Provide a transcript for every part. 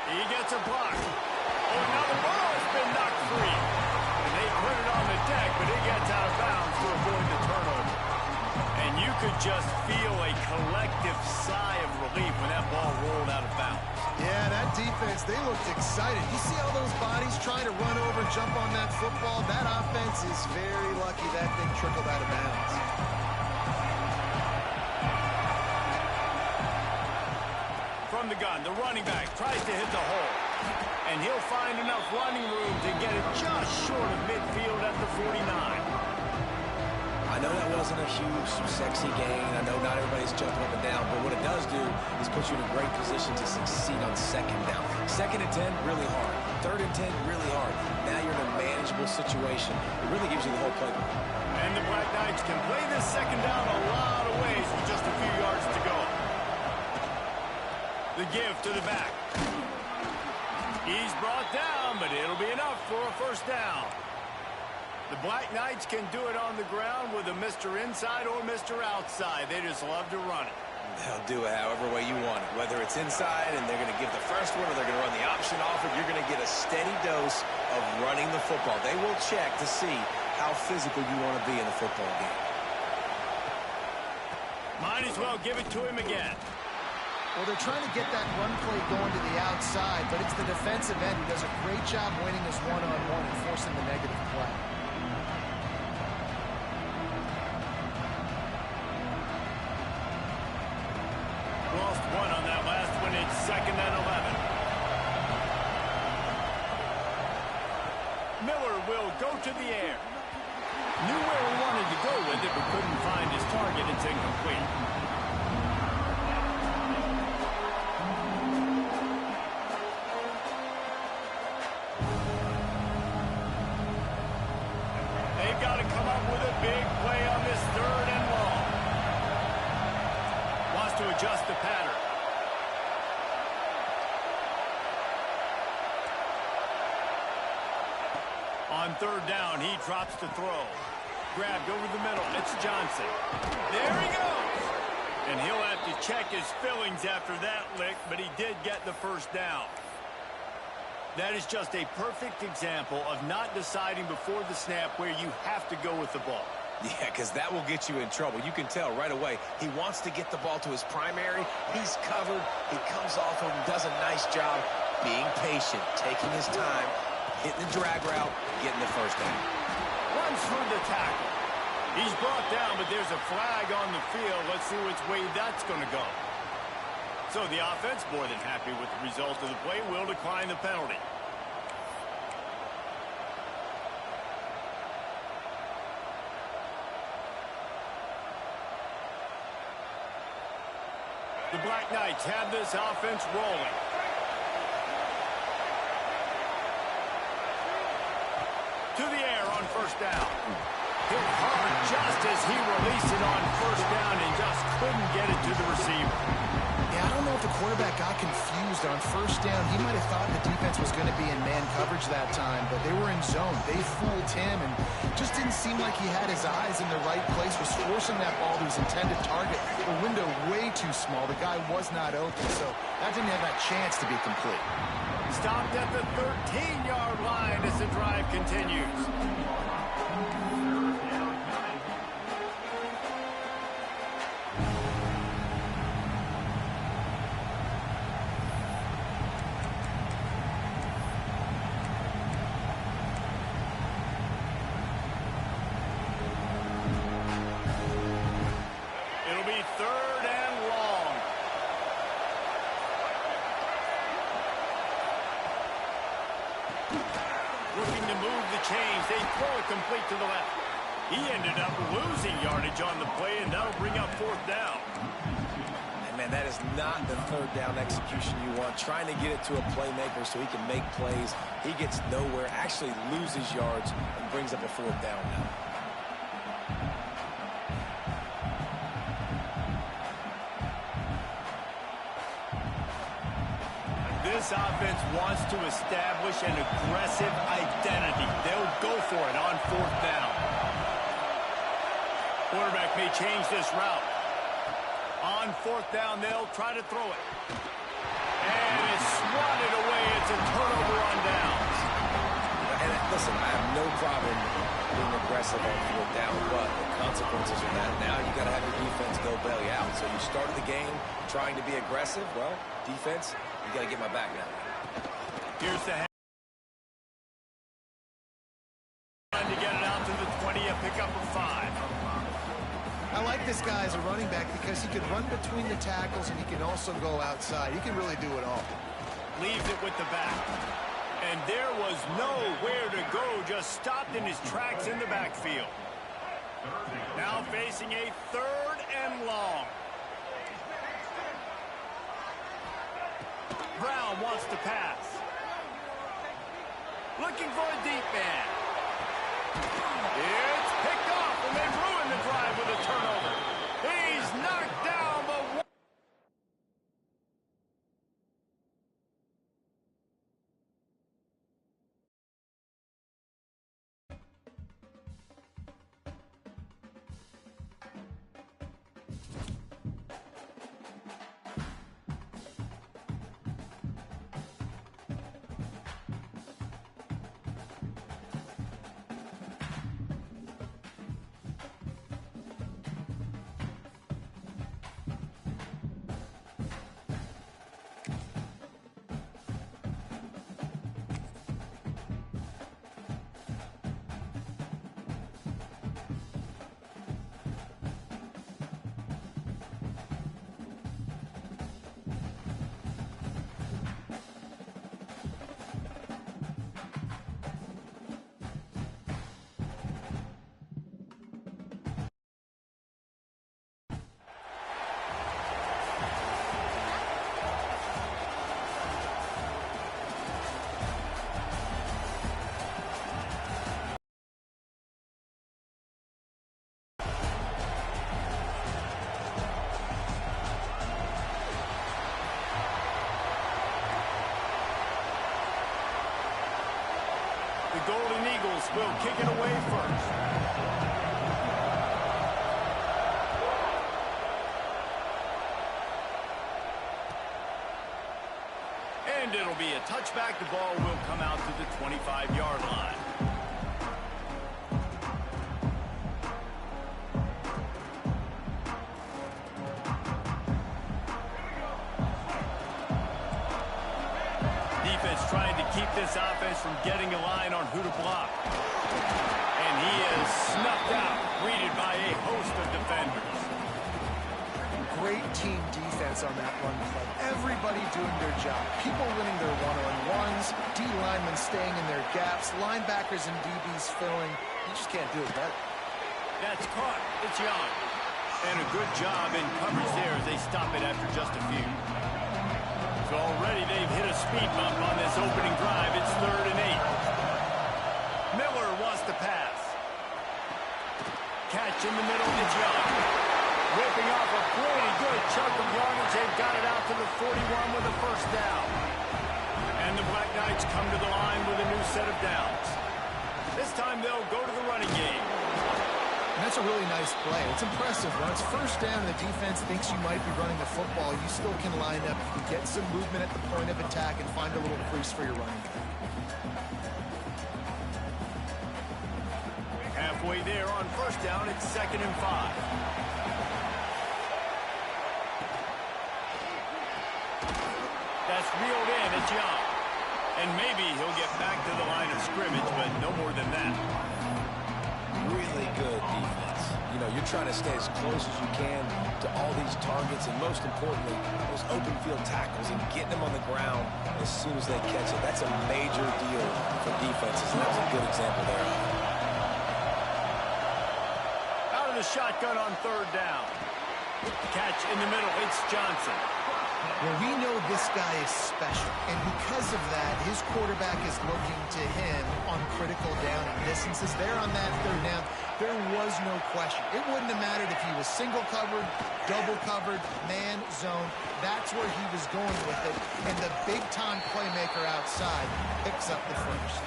He gets a block. Oh, now the ball's been knocked free. And they put it on the deck, but it gets out of bounds to avoid the turnover. And you could just feel a collective sigh of relief when that ball rolled out of bounds. Yeah, that defense, they looked excited. You see all those bodies trying to run over and jump on that football? That offense is very lucky that thing trickled out of bounds. From the gun, the running back tries to hit the hole. And he'll find enough running room to get it just short of midfield at the 49. I know that wasn't a huge, sexy gain. I know not everybody's jumping up and down, but what it does do is put you in a great position to succeed on second down. Second and 10, really hard. Third and 10, really hard. Now you're in a manageable situation. It really gives you the whole playbook. And the Black Knights can play this second down a lot of ways with just a few yards to go. The give to the back. He's brought down, but it'll be enough for a first down. The Black Knights can do it on the ground with a Mr. Inside or Mr. Outside. They just love to run it. They'll do it however way you want it. Whether it's inside and they're going to give the first one or they're going to run the option off it, you're going to get a steady dose of running the football. They will check to see how physical you want to be in a football game. Might as well give it to him again. Well, they're trying to get that run play going to the outside, but it's the defensive end who does a great job winning his one-on-one and forcing the negative play. Lost one on that last one. It's second and 11. Miller will go to the air. Knew where he wanted to go with it, but couldn't find his target. It's incomplete. They've got to come up with a big play on this third and long. Wants to adjust the pattern. On third down, he drops to throw. Grabbed over the middle. It's Johnson. There he goes. And he'll have to check his fillings after that lick, but he did get the first down. That is just a perfect example of not deciding before the snap where you have to go with the ball. Yeah, because that will get you in trouble. You can tell right away he wants to get the ball to his primary. He's covered. He comes off of him, does a nice job being patient, taking his time, hitting the drag route, getting the first down. Runs through the tackle. He's brought down, but there's a flag on the field. Let's see which way that's going to go. So the offense, more than happy with the result of the play, will decline the penalty. The Black Knights have this offense rolling. To the air on first down. Hit hard just as he released it on first down and just couldn't get it to the receiver. Yeah, I don't know if the quarterback got confused on first down. He might have thought the defense was going to be in man coverage that time, but they were in zone. They fooled him and just didn't seem like he had his eyes in the right place, was forcing that ball to his intended target. The window way too small. The guy was not open, so that didn't have that chance to be complete. Stopped at the 13-yard line as the drive continues. It'll be third and long. Looking to move the chains. They throw it complete to the left. He ended up losing yardage on the play, and that'll bring up fourth down. And man, that is not the third down execution you want. Trying to get it to a playmaker so he can make plays. He gets nowhere, actually loses yards, and brings up a fourth down now. This offense wants to establish an aggressive identity. They'll go for it on fourth down. Quarterback may change this route. On fourth down, they'll try to throw it. And it's swatted away listen, I have no problem being aggressive on fourth down, but the consequences of that, now you got to have your defense go bail you out. So you started the game trying to be aggressive. Well, defense, you got to get my back now. Here's the head. Trying to get it out to the 20, a pickup of 5. I like this guy as a running back because he can run between the tackles and he can also go outside. He can really do it all. Leaves it with the back. And there was nowhere to go, just stopped in his tracks in the backfield. Now facing a 3rd and long. Brown wants to pass. Looking for a deep man. It's picked off, and they ruin the drive with a turnover. He's knocked down, but... The Golden Eagles will kick it away first. And it'll be a touchback. The ball will come out to the 25-yard line. Trying to keep this offense from getting a line on who to block. And he is snuffed out, greeted by a host of defenders. Great team defense on that run play. Everybody doing their job. People winning their one-on-ones, D linemen staying in their gaps, linebackers and DBs filling. You just can't do it better. That's caught. It's Young. And a good job in coverage there as they stop it after just a few. So already they've hit a speed bump on this opening drive. It's 3rd and 8. Miller wants to pass. Catch in the middle. It's Young. Ripping off a pretty good chunk of yardage. They've got it out to the 41 with a first down. And the Black Knights come to the line with a new set of downs. This time they'll go to the running game. And that's a really nice play. It's impressive. When it's first down and the defense thinks you might be running the football, you still can line up. You can get some movement at the point of attack and find a little crease for your running back. Halfway there on first down, it's 2nd and 5. That's reeled in. It's Young. And maybe he'll get back to the line of scrimmage, but no more than that. Really good defense. You know, you're trying to stay as close as you can to all these targets, and most importantly, those open field tackles and getting them on the ground as soon as they catch it. That's a major deal for defenses, and that was a good example there. Out of the shotgun on 3rd down. Catch in the middle. It's Johnson. Well, we know this guy is special, and because of that, his quarterback is looking to him on critical down and distances. There on that 3rd down, there was no question. It wouldn't have mattered if he was single covered, double covered, man, zone. That's where he was going with it, and the big-time playmaker outside picks up the first.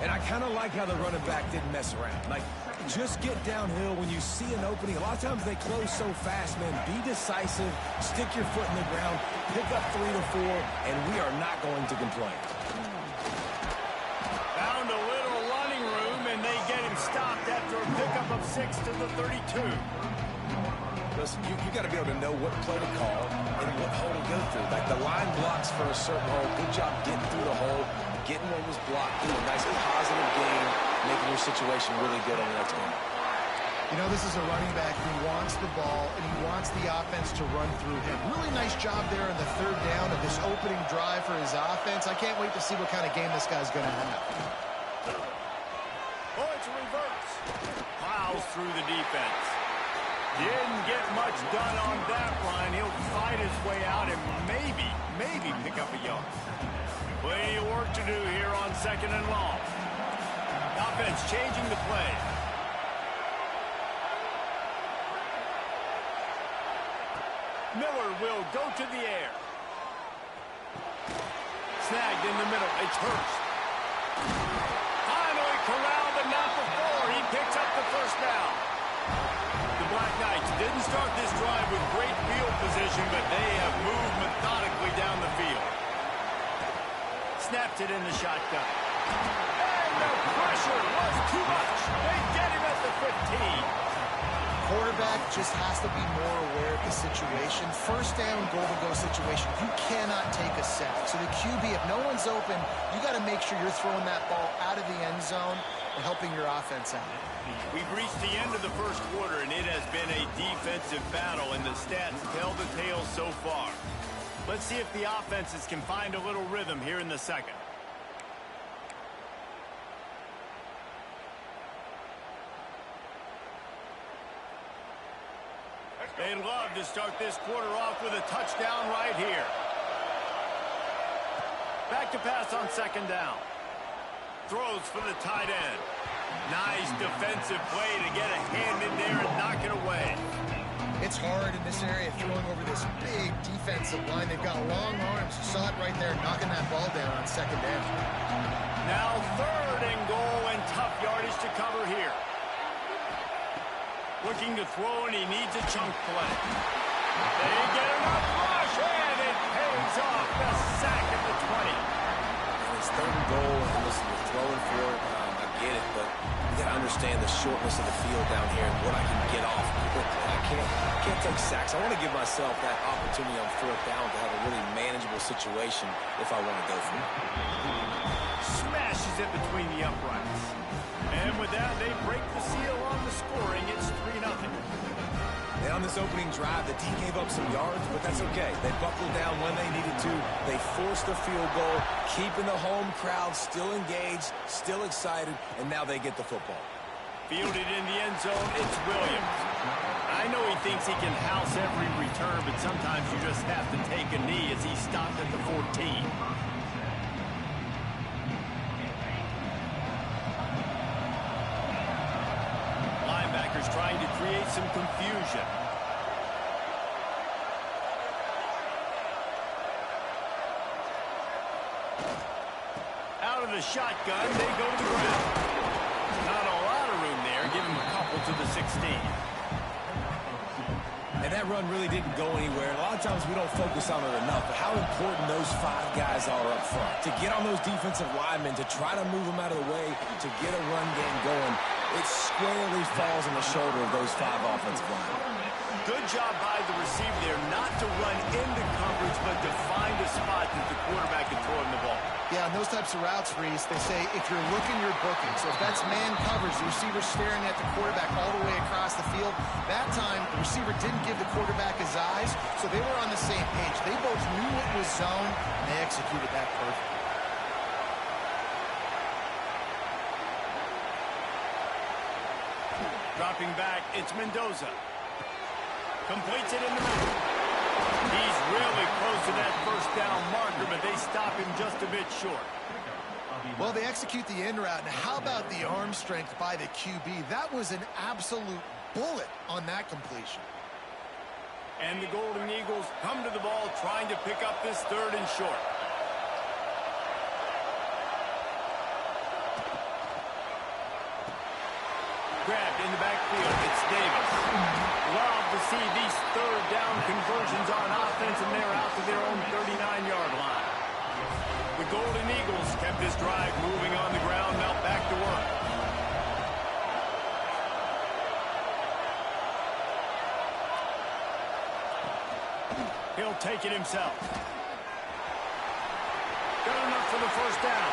And I kind of like how the running back didn't mess around. Like, just get downhill when you see an opening. A lot of times they close so fast, man. Be decisive, stick your foot in the ground, pick up 3 to 4, and we are not going to complain. Found a little of 6 to the 32. Listen, you got to be able to know what play to call and what hole to go through. Like the line blocks for a certain hole. Good job getting through the hole, getting what was blocked through. A nice positive game, making your situation really good on the next one. You know, this is a running back who wants the ball, and he wants the offense to run through him. Really nice job there in the third down of this opening drive for his offense. I can't wait to see what kind of game this guy's going to have. Oh, it's a reverse. Plows through the defense. Didn't get much done on that line. He'll fight his way out and maybe pick up a yard. Plenty of work to do here on 2nd and long. Offense changing the play. Miller will go to the air. Snagged in the middle. It's Hurst. Finally corralled and not before. He picks up the first down. The Black Knights didn't start this drive with great field position, but they have moved methodically down the field. Snapped it in the shotgun. And the pressure was too much. They get him at the 15. Quarterback just has to be more aware of the situation. First down, goal-to-go situation. You cannot take a sack. So the QB, if no one's open, you got to make sure you're throwing that ball out of the end zone and helping your offense out. We've reached the end of the first quarter, and it has been a defensive battle, and the stats tell the tale so far. Let's see if the offenses can find a little rhythm here in the second. They'd love to start this quarter off with a touchdown right here. Back to pass on 2nd down. Throws for the tight end. Nice defensive play to get a hand in there and knock it away. It's hard in this area throwing over this big defensive line. They've got long arms. You saw it right there, knocking that ball down on 2nd down. Now 3rd and goal and tough yardage to cover here. Looking to throw, and he needs a chunk play. They get enough rush, and it pays off. The sack at the 20. And it's 3rd and goal, and listen, you're throwing for it. I get it, but you got to understand the shortness of the field down here and what I can get off quickly. I can't take sacks. I want to give myself that opportunity on 4th down to have a really manageable situation if I want to go for it. Smashes it between the uprights. And with that, they break the seal on the scoring. It's 3-0. And on this opening drive, the D gave up some yards, but that's okay. They buckled down when they needed to. They forced a field goal, keeping the home crowd still engaged, still excited, and now they get the football. Fielded in the end zone, it's Williams. I know he thinks he can house every return, but sometimes you just have to take a knee as he stopped at the 14. Trying to create some confusion. Out of the shotgun, they go to the ground. Not a lot of room there. Give him a couple to the 16. And that run really didn't go anywhere. A lot of times we don't focus on it enough, but how important those 5 guys are up front. To get on those defensive linemen, to try to move them out of the way, to get a run game going, it squarely falls on the shoulder of those 5 offensive linemen. Good job by the receiver there not to run into coverage, but to find a spot that the quarterback can throw him the ball. Yeah, on those types of routes, Reese, they say if you're looking, you're booking. So if that's man coverage, the receiver's staring at the quarterback all the way across the field. That time, the receiver didn't give the quarterback his eyes, so they were on the same page. They both knew it was zone, and they executed that perfectly. Dropping back, it's Mendoza. Completes it in the middle. He's really close to that first down marker, but they stop him just a bit short. Well, they execute the in route, and how about the arm strength by the QB? That was an absolute bullet on that completion. And the Golden Eagles come to the ball trying to pick up this 3rd and short. Grabbed in the backfield. It's Davis. Love to see these 3rd down conversions on offense, and they're out to their own 39-yard line. The Golden Eagles kept this drive moving on the ground. Now back to work. He'll take it himself. Got enough for the first down.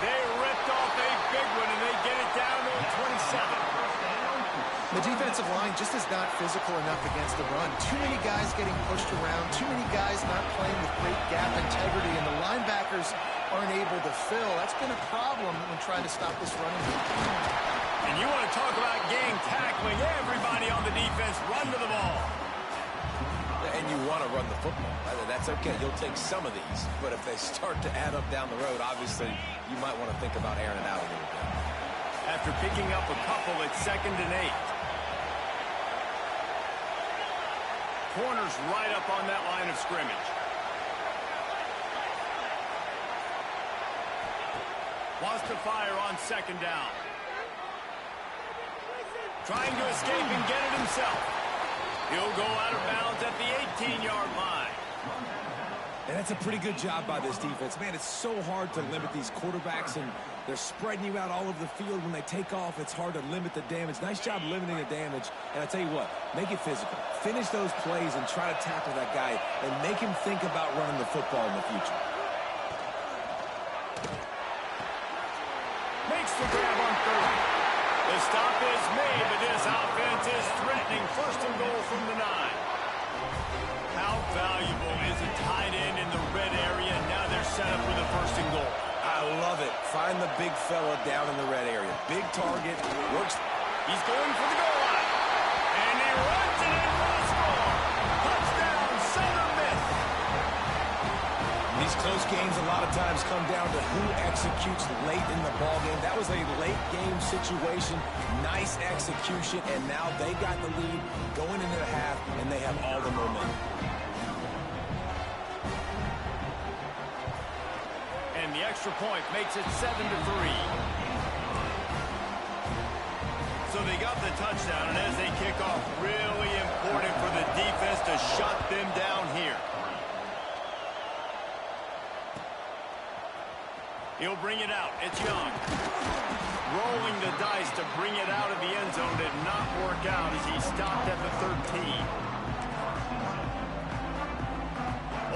They ripped off a big one, and they get it down to 27. The defensive line just is not physical enough against the run. Too many guys getting pushed around, too many guys not playing with great gap integrity, and the linebackers aren't able to fill. That's been a problem when trying to stop this running game. And you want to talk about gang tackling. Everybody on the defense run to the ball. And you want to run the football. That's okay. You'll take some of these. But if they start to add up down the road, obviously, you might want to think about airing it out a little bit. After picking up a couple, it's 2nd and 8. Corner's right up on that line of scrimmage. Wants to fire on 2nd down. Trying to escape and get it himself. He'll go out of bounds at the 18-yard line. And that's a pretty good job by this defense. Man, it's so hard to limit these quarterbacks, and they're spreading you out all over the field. When they take off, it's hard to limit the damage. Nice job limiting the damage. And I tell you what, make it physical. Finish those plays and try to tackle that guy and make him think about running the football in the future. Makes the grab on 30. The stop is made, but this offense is threatening 1st and goal from the 9. How valuable is a tight end in the red area? Now they're set up with a 1st and goal. I love it. Find the big fella down in the red area. Big target. Works. He's going for the goal line. And he runs it in for the score. Touchdown, Southern Miss. These close games a lot of times come down to who executes late in the ball game. That was a late game situation. Nice execution, and now they got the lead going into the half, and they have all the momentum. And the extra point makes it 7-3. So they got the touchdown, and as they kick off, really important for the defense to shut them down here. He'll bring it out. It's Young. Rolling the dice to bring it out of the end zone did not work out as he stopped at the 13.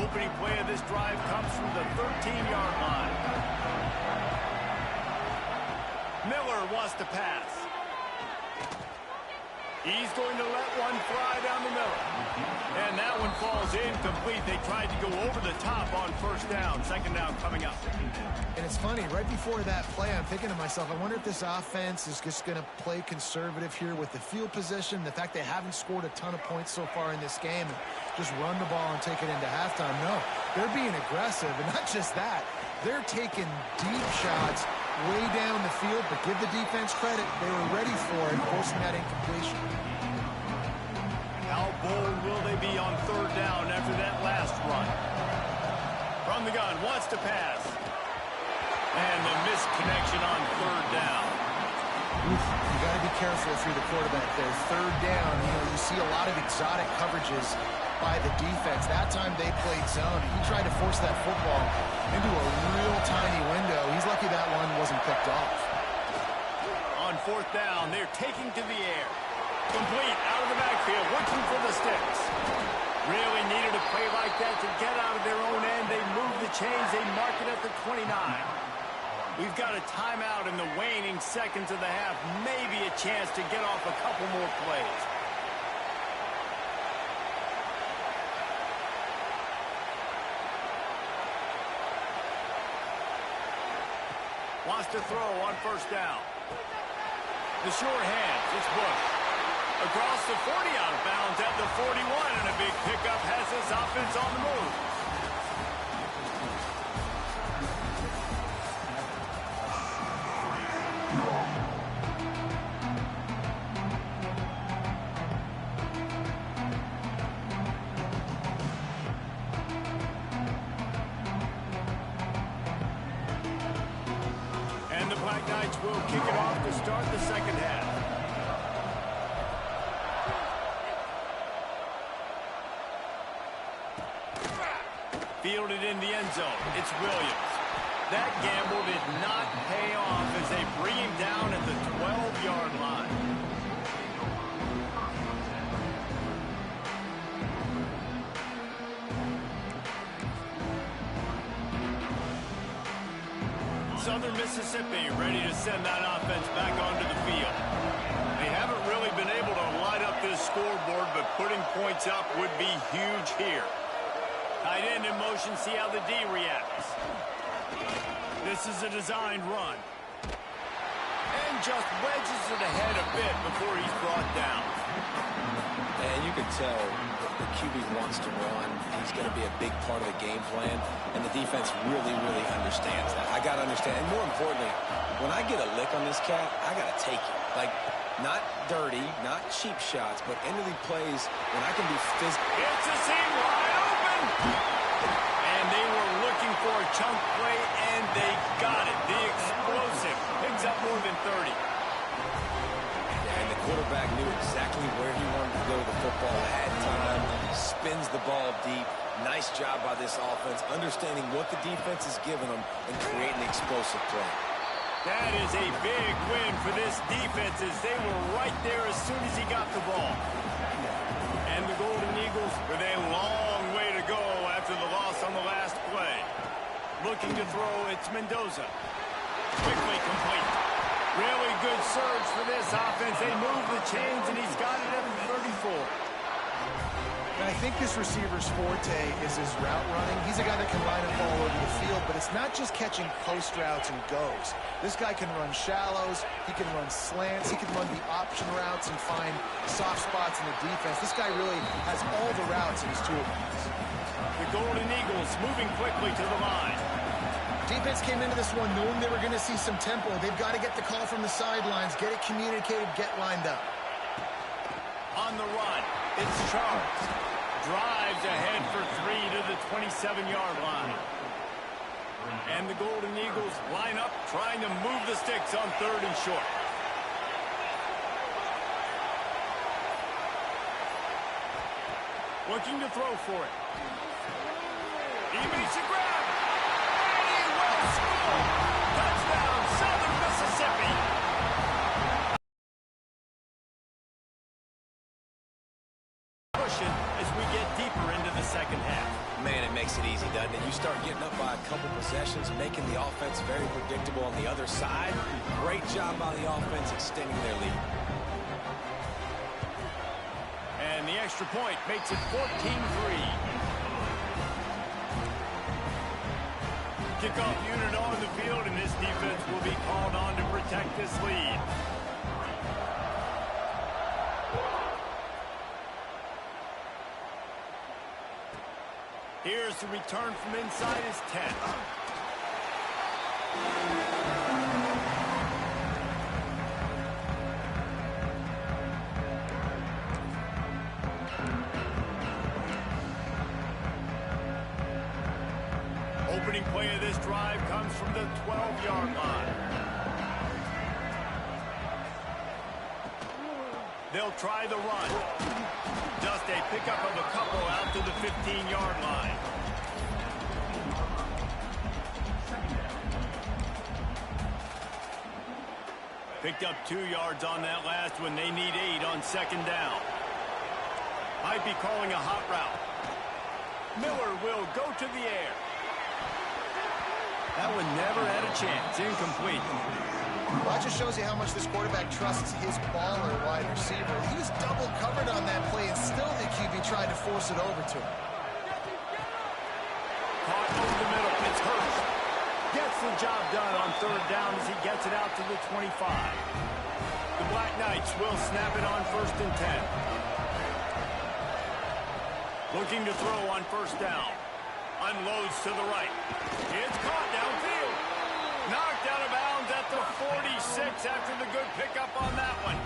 Opening play of this drive comes from the 13-yard line. Miller wants to pass. He's going to let one fly down the middle. And that one falls incomplete. They tried to go over the top on 1st down. 2nd down coming up. And it's funny, right before that play, I'm thinking to myself, I wonder if this offense is just going to play conservative here with the field position, the fact they haven't scored a ton of points so far in this game, and just run the ball and take it into halftime. No, they're being aggressive, and not just that. They're taking deep shots way down the field, but give the defense credit. They were ready for it, forcing that incompletion. How bold will they be on 3rd down after that last run? From the gun, wants to pass. And the missed connection on 3rd down. You got to be careful if you're the quarterback there. 3rd down, you see a lot of exotic coverages by the defense. That time they played zone. He tried to force that football into a real tiny window. He's lucky that one wasn't picked off. On 4th down, they're taking to the air. Complete out of the backfield, looking for the sticks. Really needed a play like that to get out of their own end. They move the chains. They mark it at the 29. We've got a timeout in the waning seconds of the half. Maybe a chance to get off a couple more plays. Wants to throw on 1st down. The short hands, it's Bush. Across the 40, out of bounds at the 41, and a big pickup has this offense on the move. And the Black Knights will kick it off to start the 2nd half. Fielded in the end zone. It's Williams. That gamble did not pay off as they bring him down at the 12-yard line. Southern Mississippi ready to send that offense back onto the field. They haven't really been able to light up this scoreboard, but putting points up would be huge here. Tight end in motion, see how the D reacts. This is a designed run. And just wedges it ahead a bit before he's brought down. And you can tell the QB wants to run. He's going to be a big part of the game plan, and the defense really, really understands that. I got to understand, and more importantly, when I get a lick on this cat, I got to take it. Like, not dirty, not cheap shots, but end of the plays when I can be physical. It's a seam wide open. And they were looking for a chunk play, and they got it. The explosive picks up more than 30. And the quarterback knew exactly where he wanted to go with the football, had time, spins the ball deep. Nice job by this offense, understanding what the defense is giving them and creating the explosive play. That is a big win for this defense as they were right there as soon as he got the ball. And the Golden Eagles with a long way to go after the loss on the last play. Looking to throw, it's Mendoza. Quickly complete. Really good surge for this offense. They move the chains, and he's got it at the 34. And I think this receiver's forte is his route running. He's a guy that can line up all over the field, but it's not just catching post routes and goes. This guy can run shallows, he can run slants, he can run the option routes and find soft spots in the defense. This guy really has all the routes in his toolbox. The Golden Eagles moving quickly to the line. Defense came into this one knowing they were going to see some tempo. They've got to get the call from the sidelines, get it communicated, get lined up. On the run, it's Charles. Drives ahead for 3 to the 27-yard line. And the Golden Eagles line up, trying to move the sticks on 3rd and short. Looking to throw for it. He makes a grab. And he will score. Touchdown, Southern Mississippi. Pushing as we get deeper into the second half. Man, it makes it easy, doesn't it? You start getting up by a couple possessions, making the offense very predictable on the other side. Great job by the offense extending their lead. And the extra point makes it 14-3. Kickoff unit on the field, and this defense will be called on to protect this lead. Here's the return from inside his 10. Opening play of this drive comes from the 12-yard line. They'll try the run. Just a pickup of a couple out to the 15-yard line. Picked up 2 yards on that last one. They need 8 on 2nd down. Might be calling a hot route. Miller will go to the air. That one never had a chance. Incomplete. Well, that just shows you how much this quarterback trusts his baller wide receiver. He was double covered on that play, and still the QB tried to force it over to him. Caught over the middle. It's Hurst. Gets the job done on 3rd down as he gets it out to the 25. The Black Knights will snap it on 1st and 10. Looking to throw on 1st down. Unloads to the right. It's caught downfield. Knocked out of bounds at the 46 after the good pickup on that one.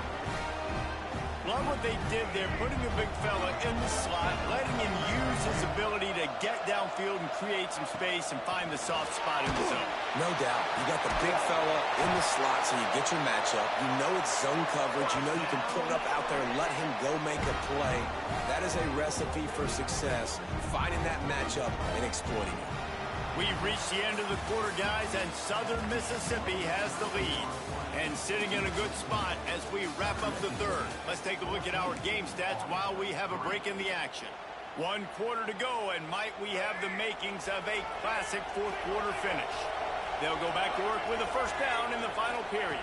Love what they did there, putting a big fella in the slot, letting him use his ability to get downfield and create some space and find the soft spot in the zone. No doubt. You got the big fella in the slot, so you get your matchup. You know it's zone coverage. You know you can put it up out there and let him go make a play. That is a recipe for success, finding that matchup and exploiting it. We've reached the end of the quarter, guys, and Southern Mississippi has the lead. And sitting in a good spot as we wrap up the 3rd. Let's take a look at our game stats while we have a break in the action. 1 quarter to go, and might we have the makings of a classic 4th quarter finish. They'll go back to work with a first down in the final period.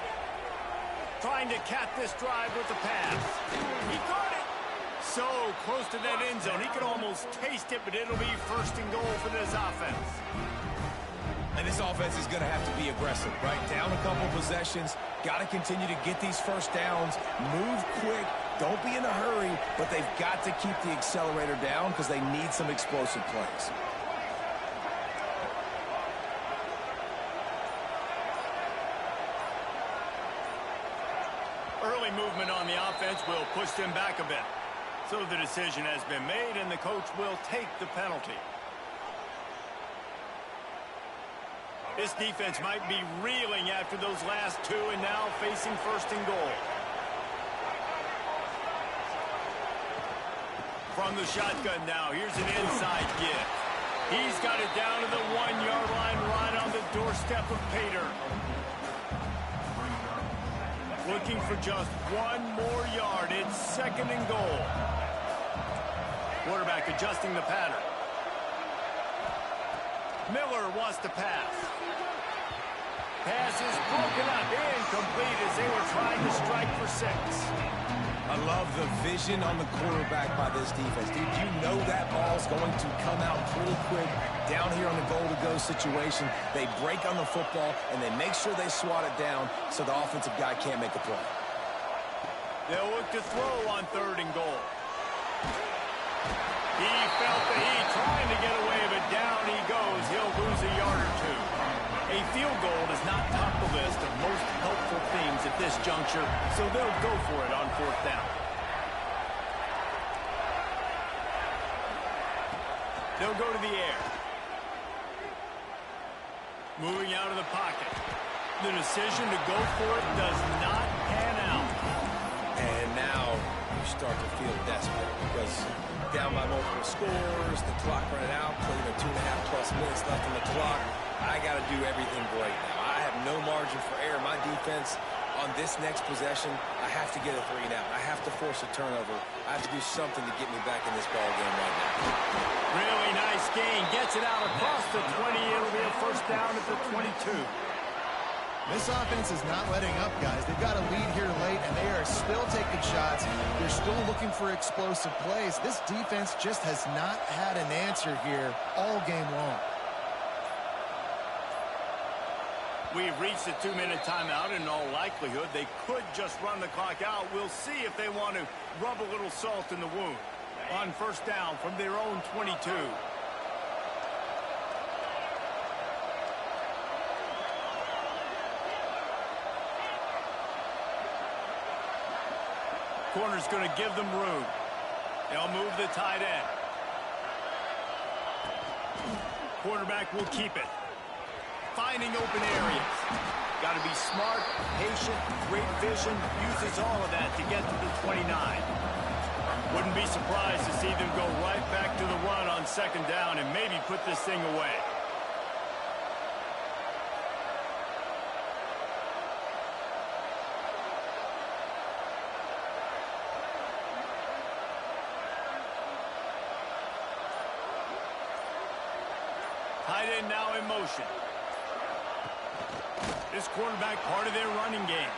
Trying to cap this drive with the pass. He caught it. So close to that end zone. He could almost taste it, but it'll be first and goal for this offense. And this offense is going to have to be aggressive, right? Down a couple possessions. Got to continue to get these first downs. Move quick. Don't be in a hurry, but they've got to keep the accelerator down because they need some explosive plays. Early movement on the offense will push them back a bit. So the decision has been made, and the coach will take the penalty. This defense might be reeling after those last two and now facing first and goal. From the shotgun now, here's an inside give. He's got it down to the 1-yard line right on the doorstep of Pater. Looking for just one more yard. It's second and goal. Quarterback adjusting the pattern. Miller wants to pass. Pass is broken up, incomplete as they were trying to strike for 6. I love the vision on the quarterback by this defense. Dude, you know that ball's going to come out pretty quick down here on the goal-to-go situation. They break on the football, and they make sure they swat it down so the offensive guy can't make a play. They'll look to throw on third and goal. He felt the heat trying to get away, but down he goes. He'll lose a yard or two. A field goal does not top the list of most helpful things at this juncture, so they'll go for it on fourth down. They'll go to the air. Moving out of the pocket. The decision to go for it does not pan out. And now you start to feel desperate because down by multiple scores, the clock running out, putting 2.5+ minutes left on the clock. I got to do everything right now. I have no margin for error. My defense on this next possession, I have to get a 3 and out. I have to force a turnover. I have to do something to get me back in this ball game right now. Really nice gain. Gets it out across the 20. It'll be a first down at the 22. This offense is not letting up, guys. They've got a lead here late, and they are still taking shots. They're still looking for explosive plays. This defense just has not had an answer here all game long. We've reached the 2-minute timeout, and in all likelihood, they could just run the clock out. We'll see if they want to rub a little salt in the wound. On first down from their own 22. Corner's going to give them room. They'll move the tight end. Quarterback will keep it. Finding open areas. Got to be smart, patient, great vision. Uses all of that to get to the 29. Wouldn't be surprised to see them go right back to the run on second down and maybe put this thing away. Tight end now in motion. This quarterback part of their running game.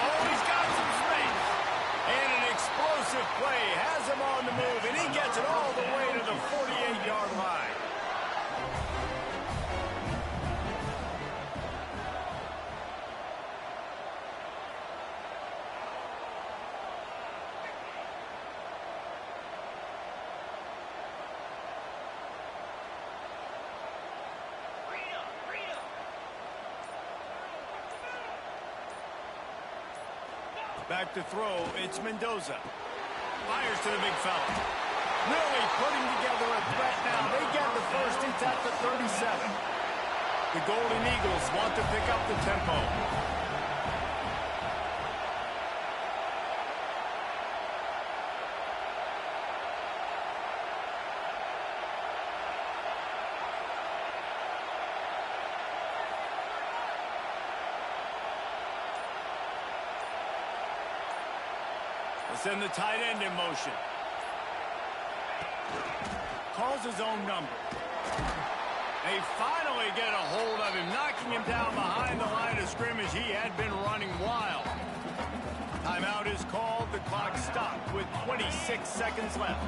Oh, he's got some space. And an explosive play has him on the move, and he gets it all the way to the 48-yard line. Back to throw, it's Mendoza. Fires to the big fella. Really putting together a threat now. They get the first. It's at the 37. The Golden Eagles want to pick up the tempo. Send the tight end in motion. Calls his own number. They finally get a hold of him down behind the line of scrimmage. He had been running wild. Timeout is called. The clock stopped with 26 seconds left.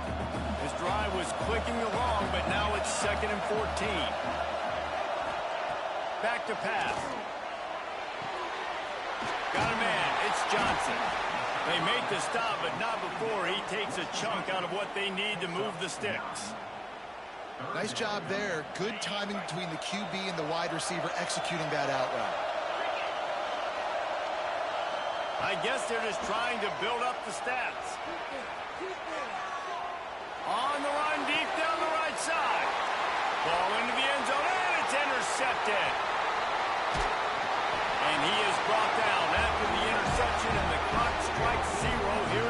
His drive was clicking along, but now it's 2nd and 14. Back to pass. Got a man. It's Johnson. They make the stop, but not before he takes a chunk out of what they need to move the sticks. Nice job there. Good timing between the QB and the wide receiver executing that out route. I guess they're just trying to build up the stats. On the run, deep down the right side. Ball into the end zone, and it's intercepted. And he is brought down after the interception, and the clock strikes 0 here.